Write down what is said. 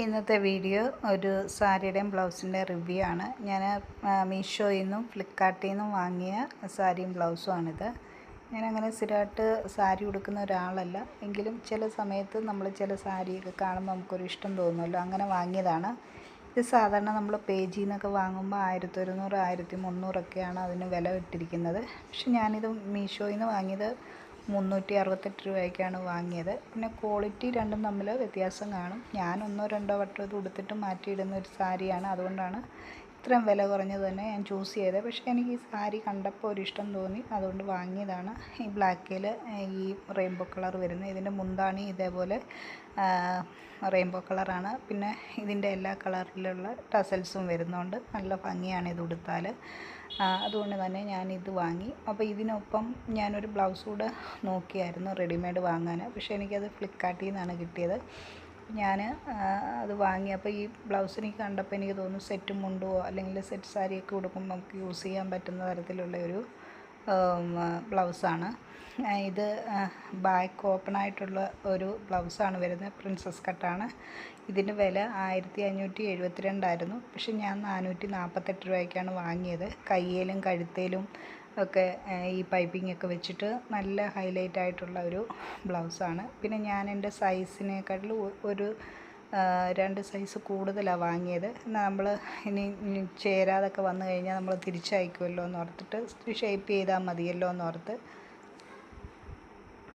ഇന്നത്തെ വീഡിയോ ഒരു സാരിയുടെയും ബ്ലൗസിൻ്റെ റിവ്യൂ ആണ്. ഞാൻ മീഷോയിൽ നിന്നും ഫ്ലിപ്കാർട്ടിൽ നിന്നും വാങ്ങിയ സാരിയും ബ്ലൗസുമാണിത്. ഞാനങ്ങനെ സ്ഥിരമായിട്ട് സാരി ഉടുക്കുന്ന ഒരാളല്ല, എങ്കിലും ചില സമയത്ത് നമ്മൾ ചില സാരിയൊക്കെ കാണുമ്പോൾ നമുക്കൊരു ഇഷ്ടം തോന്നുമല്ലോ, അങ്ങനെ വാങ്ങിയതാണ്. ഇത് സാധാരണ നമ്മൾ പേജിൽ നിന്നൊക്കെ വാങ്ങുമ്പോൾ 1100 1300ഒക്കെയാണ് അതിന് വില ഇട്ടിരിക്കുന്നത്. പക്ഷെ ഞാനിത് മീഷോയിൽ നിന്ന് വാങ്ങിയത് 368 രൂപയ്ക്കാണ് വാങ്ങിയത്. പിന്നെ ക്വാളിറ്റി രണ്ടും തമ്മിൽ വ്യത്യാസം കാണും. ഞാൻ ഒന്നോ രണ്ടോ വട്ടം ഇത് ഉടുത്തിട്ട് മാറ്റിയിടുന്ന ഒരു സാരിയാണ്, അതുകൊണ്ടാണ് ഇത്രയും വില കുറഞ്ഞത് തന്നെ ഞാൻ ചൂസ് ചെയ്തത്. പക്ഷേ എനിക്ക് ഈ സാരി കണ്ടപ്പോൾ ഒരു ഇഷ്ടം തോന്നി, അതുകൊണ്ട് വാങ്ങിയതാണ്. ഈ ബ്ലാക്കിൽ ഈ റെയിൻബോ കളർ വരുന്നത്, ഇതിൻ്റെ മുന്താണി ഇതേപോലെ റെയിൻബോ കളറാണ്. പിന്നെ ഇതിൻ്റെ എല്ലാ കളറിലുള്ള ടസൽസും വരുന്നുണ്ട്, നല്ല ഭംഗിയാണ് ഇത് ഉടുത്താൽ. അതുകൊണ്ട് തന്നെ ഞാനിത് വാങ്ങി. അപ്പോൾ ഇതിനൊപ്പം ഞാനൊരു ബ്ലൗസ് കൂടെ നോക്കിയായിരുന്നു റെഡിമെയ്ഡ് വാങ്ങാൻ, പക്ഷേ എനിക്കത് ഫ്ലിപ്കാർട്ടിൽ നിന്നാണ് കിട്ടിയത്. ഞാൻ അത് വാങ്ങി. അപ്പോൾ ഈ ബ്ലൗസ് എനിക്ക് കണ്ടപ്പോൾ എനിക്ക് തോന്നുന്നു സെറ്റ് മുണ്ടോ അല്ലെങ്കിൽ സെറ്റ് സാരിയൊക്കെ ഉടുക്കുമ്പോൾ നമുക്ക് യൂസ് ചെയ്യാൻ പറ്റുന്ന തരത്തിലുള്ള ഒരു ബ്ലൗസാണ് ഇത്. ബാക്ക് ഓപ്പൺ ആയിട്ടുള്ള ഒരു ബ്ലൗസാണ് വരുന്നത്, പ്രിൻസസ് കട്ടാണ്. ഇതിൻ്റെ വില 1572 ആയിരുന്നു. പക്ഷെ ഞാൻ 448 രൂപയ്ക്കാണ് വാങ്ങിയത്. കയ്യിലും കഴുത്തേലും ഒക്കെ ഈ പൈപ്പിംഗ് ഒക്കെ വെച്ചിട്ട് നല്ല ഹൈലൈറ്റ് ആയിട്ടുള്ള ഒരു ബ്ലൗസാണ്. പിന്നെ ഞാൻ എൻ്റെ സൈസിനെക്കാട്ടിലും ഒരു 2 സൈസ് കൂടുതലാണ് വാങ്ങിയത്. നമ്മൾ ഇനി ചേരാതൊക്കെ വന്നു കഴിഞ്ഞാൽ നമ്മൾ തിരിച്ചയക്കുമല്ലോ എന്ന് ഓർത്തിട്ട് ഷേപ്പ് ചെയ്താൽ മതിയല്ലോ എന്നോർത്ത്